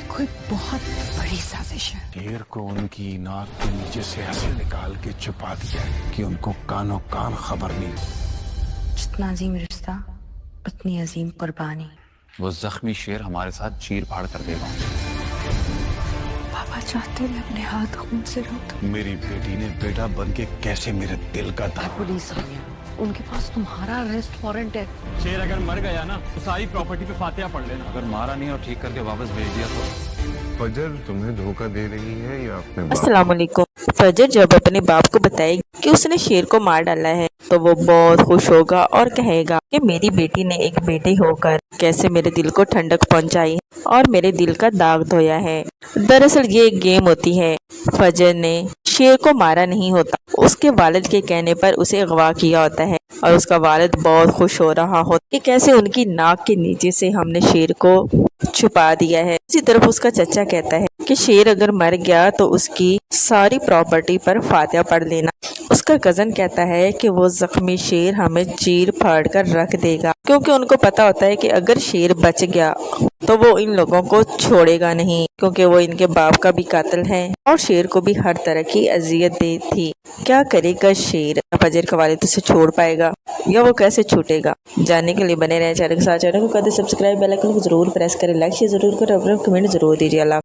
कोई बहुत बड़ी साजिश है। शेर को उनकी नाक के नीचे से ऐसे निकाल के छुपा दिया है कि उनको कानो कान खबर नहीं। जितना अजीम रिश्ता उतनी अजीम कुर्बानी। वो जख्मी शेर हमारे साथ चीर फाड़ कर देगा। पापा चाहते मैं अपने हाथ खून से रोता। मेरी बेटी ने बेटा बन के कैसे मेरे दिल का पुलिस आ गया, उनके पास तुम्हारा अरेस्ट वारंट है। शेर अगर मर गया ना तो सारी प्रॉपर्टी पे फातिहा पढ़ लेना। अगर मारा नहीं और ठीक करके वापस भेज दिया तो फजर तुम्हें धोखा दे रही है या अपने बाप? अस्सलाम वालेकुम। फजर जब अपने बाप को बताएगी कि उसने शेर को मार डाला है तो वो बहुत खुश होगा और कहेगा कि मेरी बेटी ने एक बेटी होकर कैसे मेरे दिल को ठंडक पहुंचाई और मेरे दिल का दाग धोया है। दरअसल ये एक गेम होती है। फजर ने शेर को मारा नहीं होता, उसके वालिद के कहने पर उसे अगवा किया होता है और उसका वालिद बहुत खुश हो रहा होता कि कैसे उनकी नाक के नीचे से हमने शेर को छुपा दिया है। इसी तरफ उसका चचा कहता है कि शेर अगर मर गया तो उसकी सारी प्रॉपर्टी पर फातिहा पढ़ लेना। उसका कजन कहता है कि वो जख्मी शेर हमें चीर फाड़ कर रख देगा, क्योंकि उनको पता होता है कि अगर शेर बच गया तो वो इन लोगों को छोड़ेगा नहीं, क्योंकि वो इनके बाप का भी कातिल है और शेर को भी हर तरह की अजियत दी थी। क्या करेगा शेर? फजर का वालिद उसे छोड़ पाएगा या वो कैसे छूटेगा? जानने के लिए बने रहे चैनल के साथ। चैनल को कर दे सब्सक्राइब, बेल आइकन को जरूर प्रेस करें, लाइक शेयर जरूर करें, अपना कमेंट जरूर दीजिए। अल्लाह।